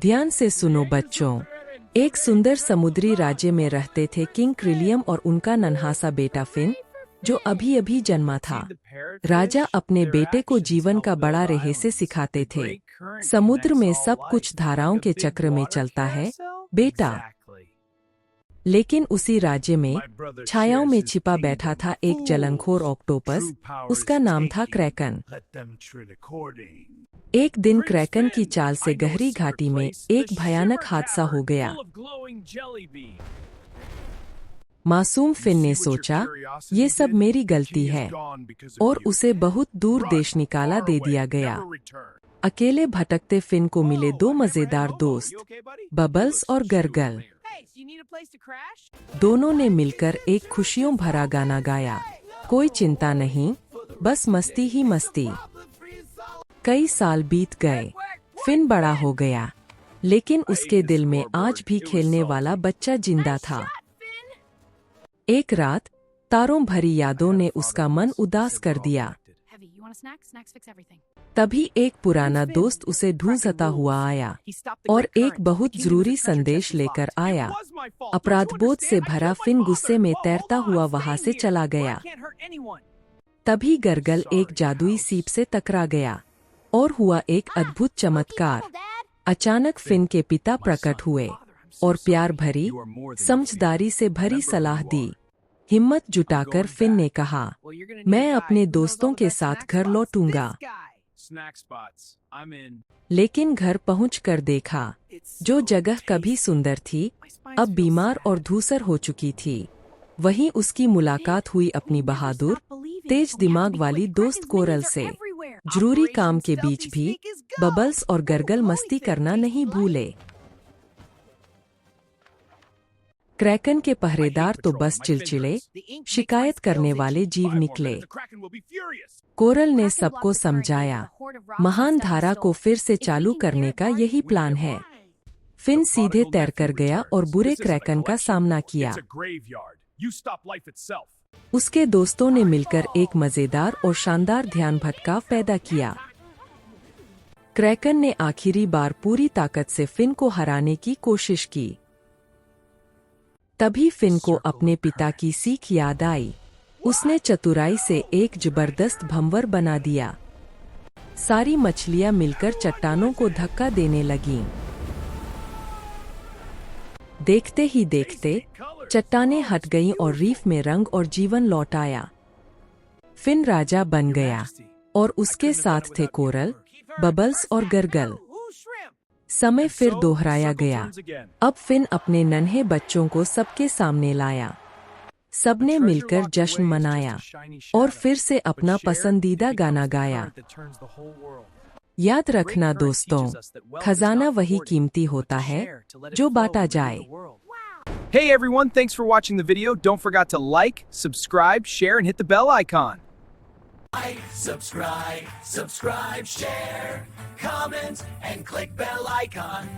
ध्यान से सुनो बच्चों। एक सुंदर समुद्री राज्य में रहते थे किंग क्रिलियम और उनका नन्हा सा बेटा फिन, जो अभी अभी जन्मा था। राजा अपने बेटे को जीवन का बड़ा रहस्य सिखाते थे। समुद्र में सब कुछ धाराओं के चक्र में चलता है बेटा। लेकिन उसी राज्य में छायाओं में छिपा बैठा था एक जलनखोर ऑक्टोपस। उसका नाम था क्रैकन। एक दिन क्रैकन की चाल से गहरी घाटी में एक भयानक हादसा हो गया। मासूम फिन ने सोचा, ये सब मेरी गलती है, और उसे बहुत दूर देश निकाला दे दिया गया। अकेले भटकते फिन को मिले दो मजेदार दोस्त, बबल्स और गरगल। दोनों ने मिलकर एक खुशियों भरा गाना गाया। कोई चिंता नहीं, बस मस्ती ही मस्ती। कई साल बीत गए, फिन बड़ा हो गया, लेकिन उसके दिल में आज भी खेलने वाला बच्चा जिंदा था। एक रात तारों भरी यादों ने उसका मन उदास कर दिया। तभी एक पुराना दोस्त उसे ढूंढता हुआ आया और एक बहुत जरूरी संदेश लेकर आया। अपराधबोध से भरा फिन गुस्से में तैरता हुआ वहां से चला गया। तभी गरगल एक जादुई सीप से टकरा गया और हुआ एक अद्भुत चमत्कार। अचानक फिन के पिता प्रकट हुए और प्यार भरी, समझदारी से भरी सलाह दी। हिम्मत जुटाकर फिन ने कहा, मैं अपने दोस्तों के साथ घर लौटूंगा। लेकिन घर पहुंचकर देखा, जो जगह कभी सुंदर थी अब बीमार और धूसर हो चुकी थी। वहीं उसकी मुलाकात हुई अपनी बहादुर, तेज दिमाग वाली दोस्त कोरल से। जरूरी काम के बीच भी बबल्स और गरगल मस्ती करना नहीं भूले। क्रैकन के पहरेदार तो बस चिलचिले, शिकायत करने वाले जीव निकले। कोरल ने सबको समझाया, महान धारा को फिर से चालू करने का यही प्लान है। फिन सीधे तैरकर गया और बुरे क्रैकन का सामना किया। उसके दोस्तों ने मिलकर एक मजेदार और शानदार ध्यान भटकाव पैदा किया। क्रैकन ने आखिरी बार पूरी ताकत से फिन को हराने की कोशिश की। तभी फिन को अपने पिता की सीख याद आई। उसने चतुराई से एक जबरदस्त भंवर बना दिया। सारी मछलियां मिलकर चट्टानों को धक्का देने लगीं। देखते ही देखते चट्टानें हट गईं और रीफ में रंग और जीवन लौट आया। फिन राजा बन गया और उसके साथ थे कोरल, बबल्स और गरगल। समय फिर दोहराया गया। अब फिन अपने नन्हे बच्चों को सबके सामने लाया। सबने मिलकर जश्न मनाया और फिर से अपना पसंदीदा गाना गाया। याद रखना दोस्तों, खजाना वही कीमती होता है जो बांटा जाए। Hey everyone, thanks for watching the video. Don't forget to like, subscribe, share, and hit the bell icon. Like, subscribe, share, comment, and click bell icon.